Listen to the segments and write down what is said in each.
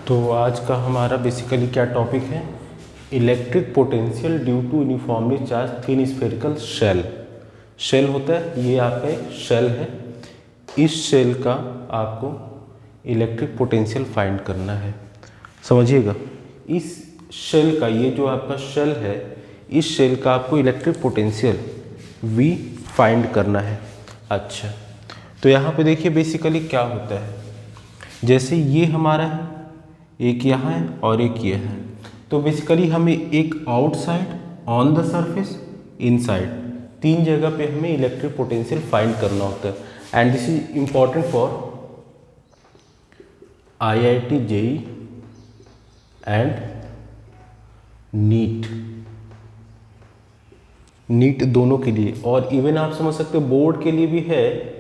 तो आज का हमारा बेसिकली क्या टॉपिक है, electric potential due to uniformly charge thin spherical shell. Shell होता है, ये आपका एक शेल है। इस शेल का आपको इलेक्ट्रिक पोटेंशियल फाइंड करना है। समझिएगा, इस शेल का, ये जो आपका शेल है, इस शेल का आपको इलेक्ट्रिक पोटेंशियल V फाइंड करना है। अच्छा, तो यहाँ पे देखिए बेसिकली क्या होता है, जैसे ये हमारा है, एक यहाँ है और एक ये है। तो बेसिकली हमें एक outside, on the surface, inside, तीन जगह पे हमें इलेक्ट्रिक पोटेंशियल फाइंड करना होता है। And this is important for IIT JEE and NEET दोनों के लिए, और इवन आप समझ सकते हो बोर्ड के लिए भी है,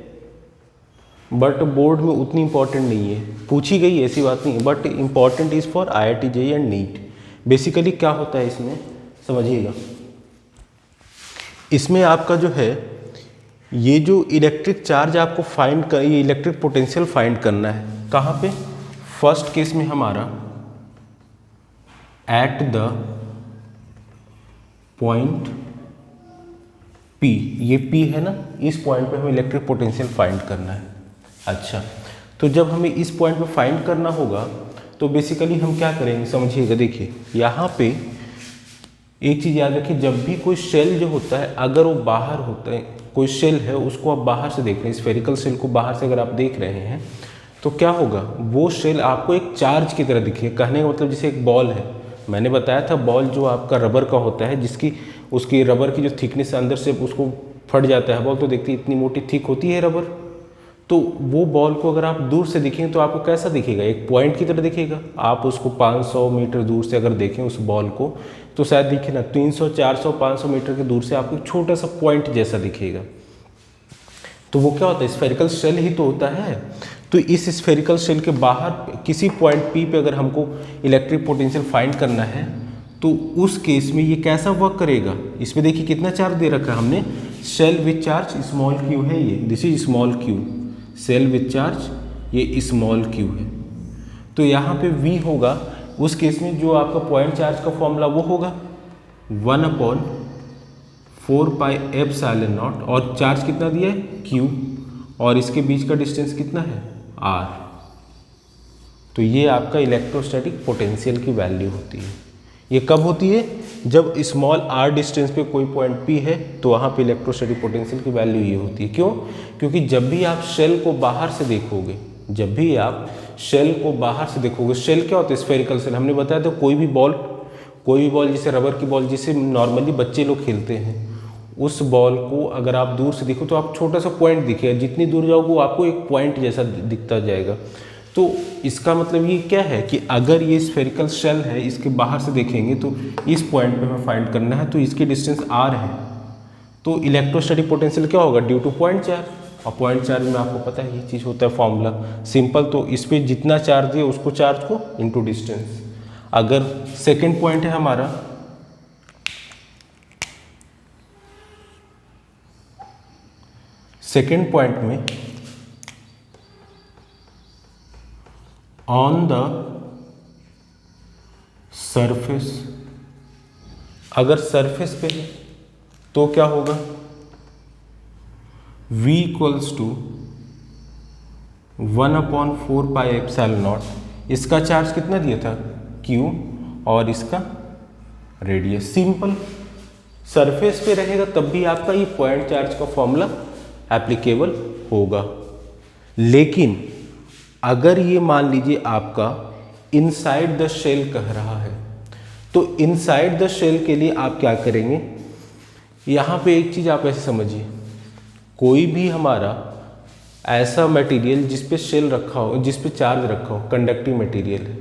बट बोर्ड में उतनी इंपॉर्टेंट नहीं है, पूछी गई ऐसी बात नहीं है, but important is for IIT JEE and NEET. Basically क्या होता है इसमें, समझिएगा, इसमें आपका जो है, ये जो इलेक्ट्रिक चार्ज आपको फाइंड कर, ये इलेक्ट्रिक पोटेंशियल फाइंड करना है। कहाँ पे? फर्स्ट केस में हमारा एट द पॉइंट P, ये P है ना, इस पॉइंट पे हमें इलेक्ट्रिक पोटेंशियल फाइंड करना है। अच्छा, तो जब हमें इस पॉइंट पे फाइंड करना होगा तो बेसिकली हम क्या करेंगे, समझिएगा। देखिए यहाँ पे एक चीज़ याद रखिए, जब भी कोई शेल जो होता है, अगर वो बाहर होता है, कोई शेल है, उसको आप बाहर से देख रहे हैं, स्फेरिकल शेल को बाहर से अगर आप देख रहे हैं, तो क्या होगा, वो शेल आपको एक चार्ज की तरह दिखेगा। कहने का मतलब जैसे एक बॉल है, मैंने बताया था बॉल जो आपका रबर का होता है, जिसकी उसकी रबर की जो थिकनेस अंदर से उसको फट जाता है बॉल, तो देखते इतनी मोटी थिक होती है रबर। तो वो बॉल को अगर आप दूर से देखेंगे तो आपको कैसा दिखेगा, एक पॉइंट की तरह दिखेगा। आप उसको 500 मीटर दूर से अगर देखें उस बॉल को, तो शायद दिखे ना, 300, 400, 500 मीटर के दूर से आपको एक छोटा सा पॉइंट जैसा दिखेगा। तो वो क्या होता है, स्फेरिकल शेल ही तो होता है। तो इस स्फेरिकल शेल के बाहर किसी पॉइंट P पे अगर हमको इलेक्ट्रिक पोटेंशियल फाइंड करना है, तो उस केस में ये कैसा वर्क करेगा, इसमें देखिए कितना चार्ज दे रखा है हमने, shell with charge small q है, ये this is small q, shell with charge ये स्मॉल q है। तो यहाँ पे V होगा, उस केस में जो आपका पॉइंट चार्ज का फॉर्मूला वो होगा 1/4πε0, और चार्ज कितना दिया है, q, और इसके बीच का डिस्टेंस कितना है, r। तो ये आपका इलेक्ट्रोस्टैटिक पोटेंशियल की वैल्यू होती है। ये कब होती है, जब स्मॉल r डिस्टेंस पे कोई पॉइंट P है, तो वहाँ पे इलेक्ट्रोस्टैटिक पोटेंशियल की वैल्यू ये होती है। क्यों? क्योंकि जब भी आप शेल को बाहर से देखोगे, जब भी आप शेल को बाहर से देखोगे, शेल क्या होता है, स्फेरिकल शेल, हमने बताया था कोई भी बॉल जैसे रबर की बॉल जिसे नॉर्मली बच्चे लोग खेलते हैं, उस बॉल को अगर आप दूर से देखो तो आप छोटा सा पॉइंट दिखेगा, जितनी दूर जाओगे वो आपको एक पॉइंट जैसा दिखता जाएगा। तो इसका मतलब ये क्या है कि अगर ये स्फेरिकल शेल है, इसके बाहर से देखेंगे तो इस पॉइंट पे हमें फाइंड करना है, तो इसकी डिस्टेंस r है। तो इलेक्ट्रोस्टैटिक पोटेंशियल क्या होगा, ड्यू टू पॉइंट चार्ज, और पॉइंट चार्ज में आपको पता है ये चीज़ होता है फॉर्मूला सिंपल। तो इस पर जितना चार्ज दिए उसको चार्ज को इंटू डिस्टेंस। अगर सेकेंड पॉइंट है हमारा, सेकेंड पॉइंट में ऑन द सरफेस, अगर सरफेस पे है तो क्या होगा, V इक्वल्स टू 1/4πε0। इसका चार्ज कितना दिया था, Q, और इसका रेडियस। सिंपल, सरफेस पे रहेगा तब भी आपका ये पॉइंट चार्ज का फॉर्मूला एप्लीकेबल होगा। लेकिन अगर ये मान लीजिए आपका इनसाइड द शेल कह रहा है, तो इनसाइड द शेल के लिए आप क्या करेंगे, यहाँ पे एक चीज़ आप ऐसे समझिए, कोई भी हमारा ऐसा मटेरियल जिस पे शेल रखा हो, जिस पे चार्ज रखा हो, कंडक्टिव मटेरियल है,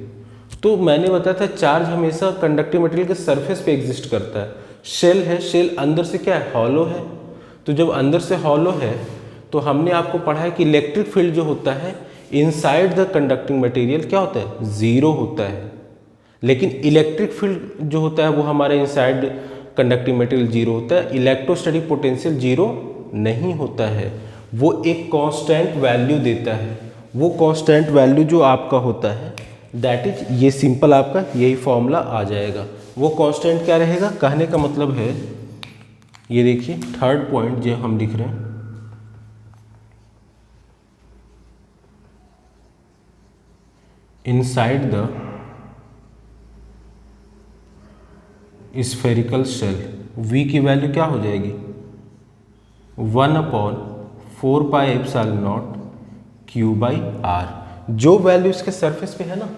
तो मैंने बताया था चार्ज हमेशा कंडक्टिव मटेरियल के सरफेस पे एग्जिस्ट करता है। शेल है, शेल अंदर से क्या है, हॉलो है। तो जब अंदर से हॉलो है तो हमने आपको पढ़ा है कि इलेक्ट्रिक फील्ड जो होता है इनसाइड द कंडक्टिंग मटेरियल क्या होता है, जीरो होता है। लेकिन इलेक्ट्रिक फील्ड जो होता है वो हमारे इनसाइड कंडक्टिंग मटेरियल जीरो होता है। इलेक्ट्रोस्टैटिक पोटेंशियल जीरो नहीं होता है, वो एक कांस्टेंट वैल्यू देता है। वो कांस्टेंट वैल्यू जो आपका होता है दैट इज, ये सिंपल आपका यही फॉर्मूला आ जाएगा। वो कांस्टेंट क्या रहेगा, कहने का मतलब है ये देखिए थर्ड पॉइंट जो हम लिख रहे हैं, inside the spherical shell v की वैल्यू क्या हो जाएगी 1/4πε0 q/r। जो वैल्यू इसके सरफेस पे है ना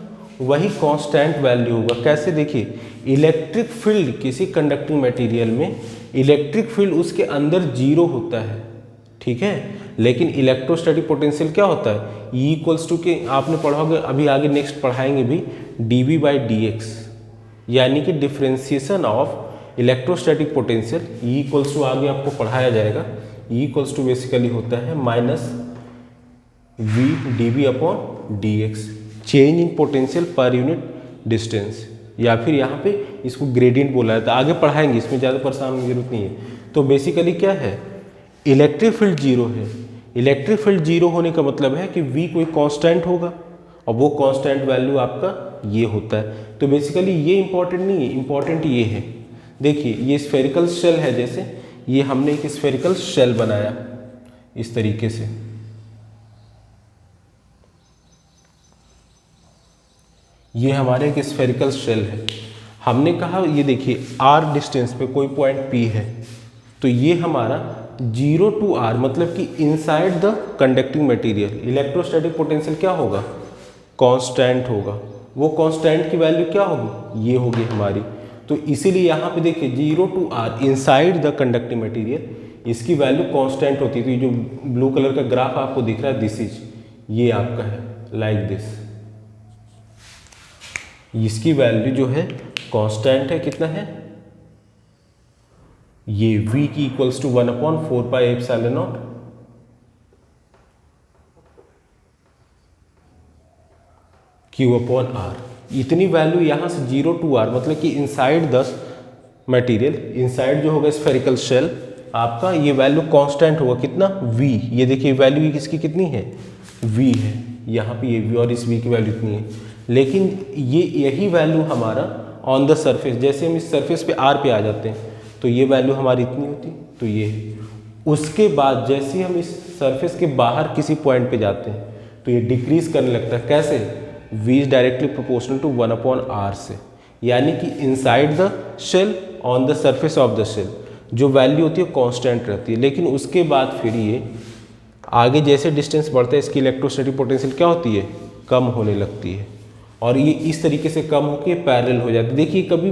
वही कांस्टेंट वैल्यू होगा। कैसे, देखिए इलेक्ट्रिक फील्ड किसी कंडक्टिंग मटेरियल में इलेक्ट्रिक फील्ड उसके अंदर जीरो होता है, ठीक है, लेकिन इलेक्ट्रोस्टैटिक पोटेंशियल क्या होता है, E इक्वल्स टू के आपने पढ़ा होगा, अभी आगे नेक्स्ट पढ़ाएंगे भी, dV/dx, यानी कि differentiation of electrostatic potential. E equals to आगे आपको पढ़ाया जाएगा, E इक्वल्स टू बेसिकली होता है -v dV/dx, change in potential per unit distance, या फिर यहाँ पे इसको ग्रेडियंट बोला जाता है, आगे पढ़ाएंगे, इसमें ज़्यादा परेशान होने की जरूरत नहीं है। तो बेसिकली क्या है, इलेक्ट्रिक फील्ड जीरो है, इलेक्ट्रिक फील्ड जीरो होने का मतलब है कि v कोई कांस्टेंट होगा और वो कांस्टेंट वैल्यू आपका ये होता है। तो बेसिकली ये इंपॉर्टेंट नहीं है, इंपॉर्टेंट ये है, देखिए ये स्फेरिकल शेल है, जैसे ये हमने एक स्फेरिकल शेल बनाया इस तरीके से, ये हमारे एक स्फेरिकल शेल है। हमने कहा ये देखिए r डिस्टेंस पे कोई पॉइंट P है, तो ये हमारा 0 to r मतलब कि inside the conducting material electrostatic potential क्या होगा, कांस्टेंट होगा। वो कांस्टेंट की वैल्यू क्या होगी, ये होगी हमारी। तो इसीलिए यहाँ पे देखिए 0 to r inside the conducting material, इसकी वैल्यू कांस्टेंट होती है। तो ये जो ब्लू कलर का ग्राफ आपको दिख रहा है, दिस इज, ये आपका है लाइक दिस, इसकी वैल्यू जो है कांस्टेंट है, कितना है, ये v की इक्वल्स टू 1/4πε0 q/r। इतनी वैल्यू यहाँ से 0 to r मतलब कि इनसाइड द मटेरियल, इनसाइड जो होगा स्फेरिकल शेल आपका, ये वैल्यू कांस्टेंट होगा, कितना v, ये देखिए वैल्यू किसकी कितनी है, v है, यहाँ पे ये v और इस v की वैल्यू इतनी है। लेकिन ये यही वैल्यू हमारा ऑन द सरफेस, जैसे हम इस सरफेस पे r पे आ जाते हैं तो ये वैल्यू हमारी इतनी होती, तो ये है। उसके बाद जैसे हम इस सरफेस के बाहर किसी पॉइंट पे जाते हैं तो ये डिक्रीज करने लगता है, कैसे, v is directly proportional to 1/r से, यानी कि inside the shell on the surface of the shell जो वैल्यू होती है कांस्टेंट रहती है। लेकिन उसके बाद फिर ये आगे जैसे डिस्टेंस बढ़ता है इसकी इलेक्ट्रोस्टैटिक पोटेंशियल क्या होती है, कम होने लगती है, और ये इस तरीके से कम होकर पैरेलल हो जाती है। देखिए कभी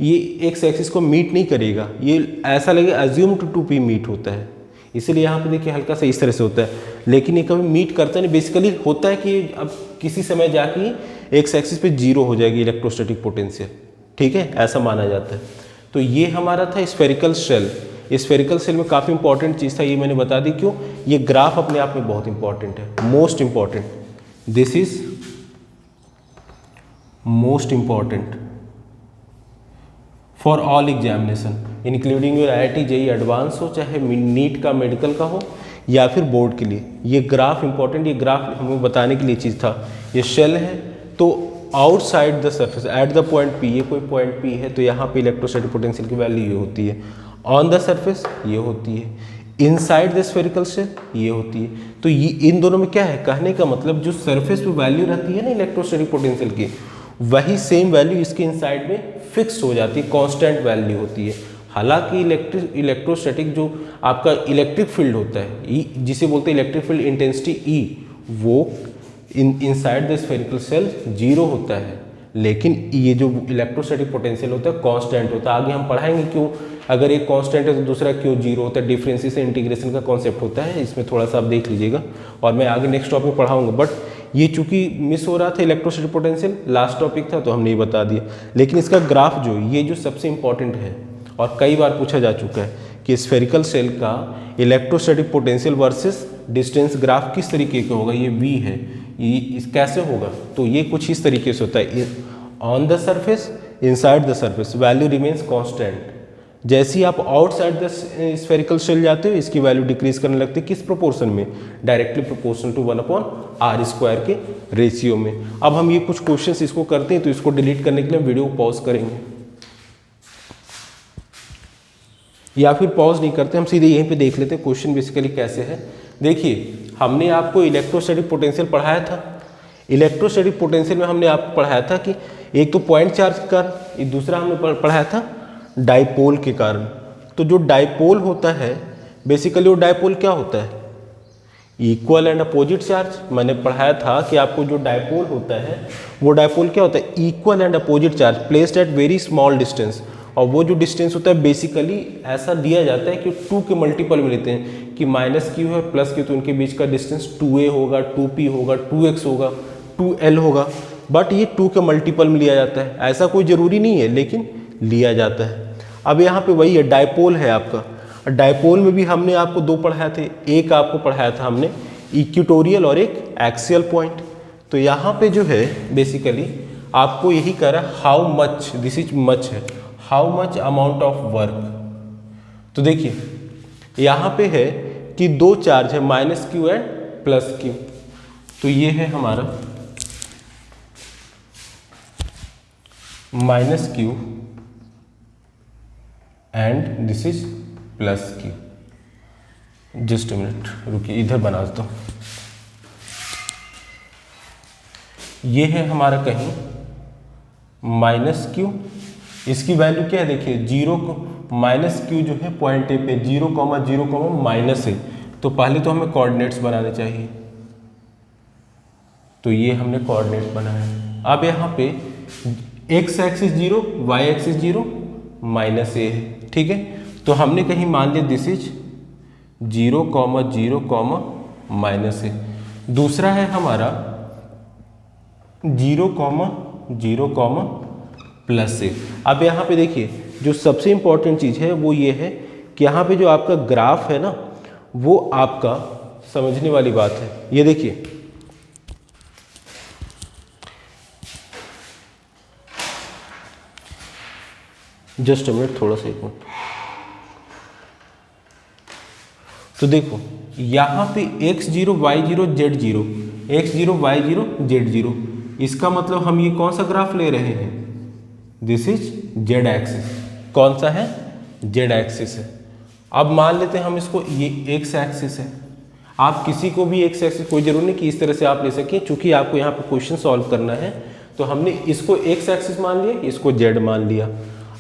ये एक्स एक्सिस को मीट नहीं करेगा, ये ऐसा लगेगा अज्यूम टू 2p मीट होता है, इसलिए यहाँ पे देखिए हल्का सा इस तरह से होता है, लेकिन ये कभी मीट करता नहीं। बेसिकली होता है कि अब किसी समय जाके एक्स एक्सिस पे जीरो हो जाएगी इलेक्ट्रोस्टैटिक पोटेंशियल, ठीक है, ऐसा माना जाता है। तो ये हमारा था स्फेरिकल शेल। स्फेरिकल शेल में काफ़ी इंपॉर्टेंट चीज़ था, ये मैंने बता दी क्यों, ये ग्राफ अपने आप में बहुत इंपॉर्टेंट है, most important, this is most important for all examination including your IIT JEE advance हो, चाहे नीट का मेडिकल का हो या फिर बोर्ड के लिए। ये ग्राफ इंपॉर्टेंट, ये ग्राफ हमें बताने के लिए चीज़ था। ये शेल है तो outside the surface at the point P, ये कोई पॉइंट P है तो यहाँ पे इलेक्ट्रोस्टैटिक पोटेंशियल की वैल्यू ये होती है, ऑन द सरफेस ये होती है, इनसाइड द स्फेरिकल शेल ये होती है। तो ये इन दोनों में क्या है, कहने का मतलब जो सरफेस पे वैल्यू रहती है ना इलेक्ट्रोस्टैटिक पोटेंशियल की, वही सेम वैल्यू इसके इनसाइड में फिक्स हो जाती है, कांस्टेंट वैल्यू होती है। हालांकि इलेक्ट्रोस्टैटिक जो आपका इलेक्ट्रिक फील्ड होता है, जिसे बोलते हैं इलेक्ट्रिक फील्ड इंटेंसिटी E, वो inside the spherical shell zero होता है, लेकिन ये जो इलेक्ट्रोस्टैटिक पोटेंशियल होता है कांस्टेंट होता है। आगे हम पढ़ाएंगे क्यों, अगर एक कांस्टेंट है तो दूसरा क्यों जीरो होता है, डिफरेंशिएशन इंटीग्रेशन का कॉन्सेप्ट होता है, इसमें थोड़ा सा आप देख लीजिएगा और मैं आगे नेक्स्ट टॉपिक पढ़ाऊंगा। बट ये चूंकि मिस हो रहा था इलेक्ट्रोस्टैटिक पोटेंशियल, लास्ट टॉपिक था तो हमने ये बता दिया। लेकिन इसका ग्राफ जो ये जो सबसे इंपॉर्टेंट है और कई बार पूछा जा चुका है कि स्फेरिकल शेल का electrostatic potential versus distance graph किस तरीके का होगा, ये v है, ये कैसे होगा, तो ये कुछ इस तरीके से होता है, on the surface inside the surface value remains constant, जैसे ही आप आउटसाइड द स्फेरिकल शेल जाते हो इसकी वैल्यू डिक्रीज करने लगती है। किस प्रोपोर्शन में? डायरेक्टली प्रोपोर्शनल टू 1/r² के रेशियो में। अब हम ये कुछ क्वेश्चंस इसको करते हैं, तो इसको डिलीट करने के लिए वीडियो पॉज करेंगे, या फिर पॉज नहीं करते, हम सीधे यहीं पे देख लेते हैं क्वेश्चन बेसिकली कैसे है। देखिए, हमने आपको इलेक्ट्रोस्टैटिक पोटेंशियल पढ़ाया था। इलेक्ट्रोस्टैटिक पोटेंशियल में हमने आपको पढ़ाया था कि एक तो पॉइंट चार्ज के कारण, दूसरा हमने पढ़ाया था डाइपोल के कारण। तो जो डाइपोल होता है बेसिकली, वो डाइपोल क्या होता है? Equal and opposite charge. मैंने पढ़ाया था कि आपको जो डाइपोल होता है वो डाइपोल क्या होता है? Equal and opposite charge placed at very small distance. और वो जो डिस्टेंस होता है बेसिकली ऐसा दिया जाता है कि 2 के मल्टीपल में लेते हैं कि -q है +q, तो उनके बीच का डिस्टेंस 2a होगा, 2p होगा, 2x होगा, 2l होगा, बट ये 2 के मल्टीपल में लिया जाता है। ऐसा कोई ज़रूरी नहीं है, लेकिन लिया जाता है। अब यहाँ पे वही है, डाइपोल है आपका। डाइपोल में भी हमने आपको 2 पढ़ाए थे। एक आपको पढ़ाया था हमने इक्वेटोरियल और एक एक्सियल पॉइंट। तो यहाँ पे जो है बेसिकली आपको यही कह रहा है how much, this is much है, how much amount of work. तो देखिए यहाँ पे है कि 2 चार्ज है -q एंड +q। तो ये है हमारा -q and this is +q। Just a minute रुकिए, इधर बना देता हूँ। ये है हमारा कहीं -q, इसकी वैल्यू क्या है? देखिए 0 को -q जो है पॉइंट ए पे 0,0, -a, तो पहले तो हमें कोऑर्डिनेट्स बनाने चाहिए। तो ये हमने कोऑर्डिनेट बनाया। अब यहाँ पे x axis 0, y axis 0, -a है, ठीक है। तो हमने कहीं मान लिया दिस इज 0,0, -a। दूसरा है हमारा 0,0, +a। अब यहाँ पे देखिए जो सबसे इंपॉर्टेंट चीज़ है वो ये है कि यहाँ पे जो आपका ग्राफ है ना, वो आपका समझने वाली बात है। ये देखिए जस्ट अ मिनट, थोड़ा सा एक मिनट। तो देखो यहाँ पे x0, y0, z0, x0, y0, z0, इसका मतलब हम ये कौन सा ग्राफ ले रहे हैं? This is z axis. कौन सा है? z एक्सिस है। अब मान लेते हैं हम इसको, ये x एक्सिस है। आप किसी को भी x एक्सिस, कोई जरूरी नहीं कि इस तरह से आप ले सकें, चूंकि आपको यहाँ पे क्वेश्चन सॉल्व करना है, तो हमने इसको x एक्सिस मान लिया, इसको z मान लिया।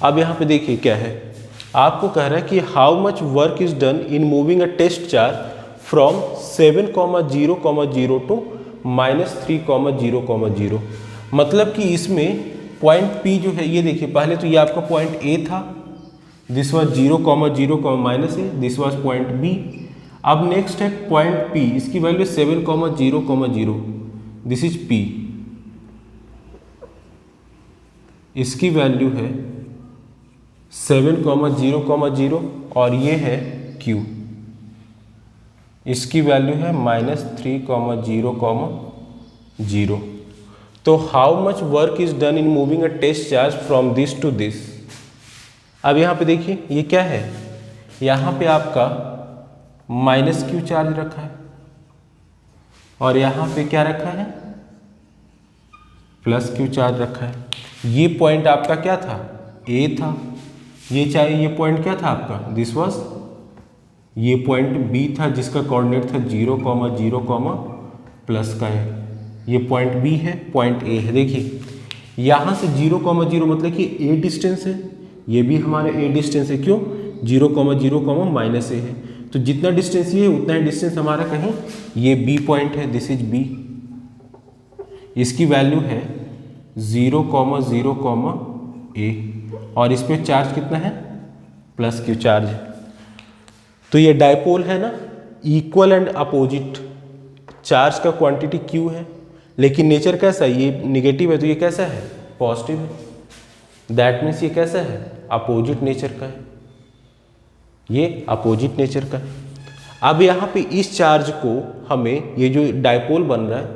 अब यहाँ पे देखिए क्या है, आपको कह रहा है कि how much work is done in moving a test charge from 7,0,0 to -3,0,0। मतलब कि इसमें पॉइंट P जो है, ये देखिए पहले तो ये आपका पॉइंट A था, this was 0,0, -a, this was point B। अब नेक्स्ट है पॉइंट P, इसकी वैल्यू 7,0,0, दिस इज P, इसकी वैल्यू है 7,0,0 और ये है Q, इसकी वैल्यू है -3,0,0। तो how much work is done in moving a test charge from this to this. अब यहाँ पे देखिए ये क्या है, यहाँ पे आपका -q चार्ज रखा है और यहाँ पे क्या रखा है? +q चार्ज रखा है। ये पॉइंट आपका क्या था? A था। ये चाहे ये पॉइंट क्या था आपका? दिस वाज, ये पॉइंट B था जिसका कोऑर्डिनेट था 0,0, प्लस का है। ये पॉइंट B है, पॉइंट A है। देखिए यहाँ से 0,0 मतलब कि A डिस्टेंस है, ये भी हमारा A डिस्टेंस है। क्यों? 0,0, -a है। तो जितना डिस्टेंस ये है उतना ही डिस्टेंस हमारा कहीं ये B पॉइंट है, दिस इज B। इसकी वैल्यू है 0,0, A और इस पे चार्ज कितना है? +q चार्ज है। तो ये डाइपोल है ना, इक्वल एंड अपोजिट, चार्ज का क्वांटिटी Q है, लेकिन नेचर कैसा है? ये निगेटिव है, तो ये कैसा है? पॉजिटिव है। दैट मीन्स ये कैसा है? अपोजिट नेचर का है, ये अपोजिट नेचर का है। अब यहाँ पे इस चार्ज को हमें, ये जो डाइपोल बन रहा है,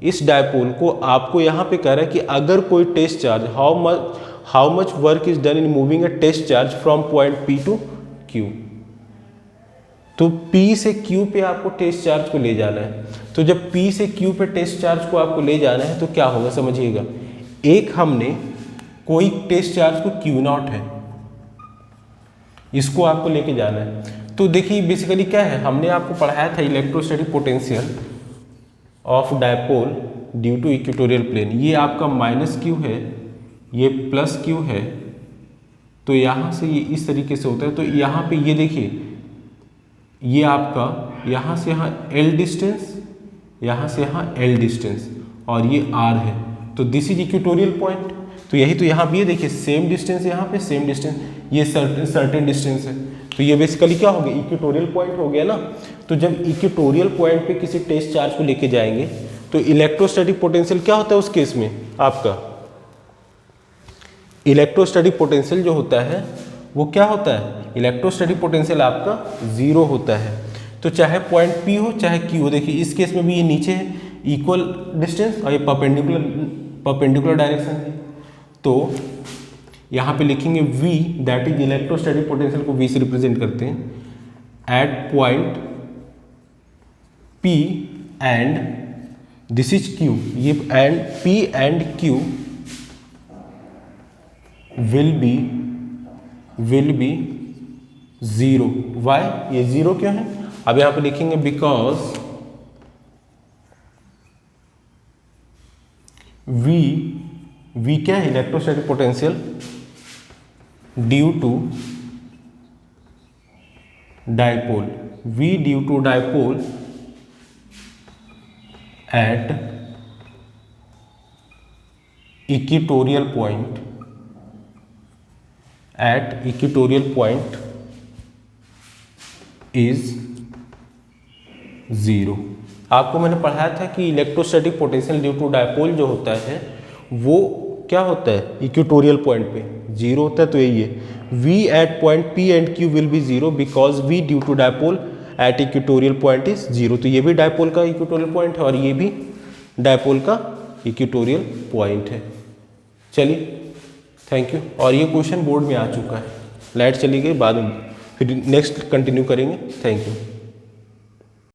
इस डाइपोल को आपको यहाँ पे कह रहा है कि अगर कोई test charge how much work is done in moving a test charge from point P to Q। तो P से Q पे आपको टेस्ट चार्ज को ले जाना है। तो जब P से Q पे टेस्ट चार्ज को आपको ले जाना है तो क्या होगा समझिएगा, एक हमने कोई टेस्ट चार्ज को Q0 है, इसको आपको लेके जाना है। तो देखिए बेसिकली क्या है, हमने आपको पढ़ाया था electrostatic potential of dipole due to equatorial plane. ये आपका -Q है, ये +Q है, तो यहाँ से ये इस तरीके से होता है। तो यहाँ पे ये देखिए, ये आपका यहाँ से यहाँ L डिस्टेंस, यहाँ से यहाँ L डिस्टेंस, और ये R है। तो दिस इज इक्वेटोरियल पॉइंट। तो यही तो यहाँ भी ये देखिए सेम डिस्टेंस, यहाँ पे सेम डिस्टेंस, ये सर्टेन डिस्टेंस है। तो ये बेसिकली क्या हो गया, इक्वेटोरियल पॉइंट हो गया ना। तो जब इक्वेटोरियल पॉइंट पे किसी टेस्ट चार्ज को लेके जाएंगे तो इलेक्ट्रोस्टैटिक पोटेंशियल क्या होता है उस केस में, आपका इलेक्ट्रोस्टैटिक पोटेंशियल जो होता है वो क्या होता है, इलेक्ट्रोस्टैटिक पोटेंशियल आपका 0 होता है। तो चाहे पॉइंट P हो चाहे Q हो, देखिए इस केस में भी ये नीचे है, इक्वल डिस्टेंस, और ये परपेंडिकुलर डायरेक्शन है। तो यहाँ पे लिखेंगे V, that is electrostatic potential को V से रिप्रेजेंट करते हैं, at point P and this is Q। ये and P and Q will be 0। Why, ये 0 क्यों है, अब यहाँ पे लिखेंगे बिकॉज V क्या है, electrostatic potential due to dipole, V due to dipole at equatorial point, at equatorial point is 0। आपको मैंने पढ़ाया था कि electrostatic potential due to dipole जो होता है वो क्या होता है, इक्वेटोरियल पॉइंट पे 0 होता है। तो यही है V at point P and Q will be 0 because V due to dipole at equatorial point is 0। तो ये भी डायपोल का इक्वेटोरियल पॉइंट है और ये भी डायपोल का इक्वेटोरियल पॉइंट है। चलिए थैंक यू। और ये क्वेश्चन बोर्ड में आ चुका है। लाइट चली गई, बाद में फिर नेक्स्ट कंटिन्यू करेंगे। Thank you.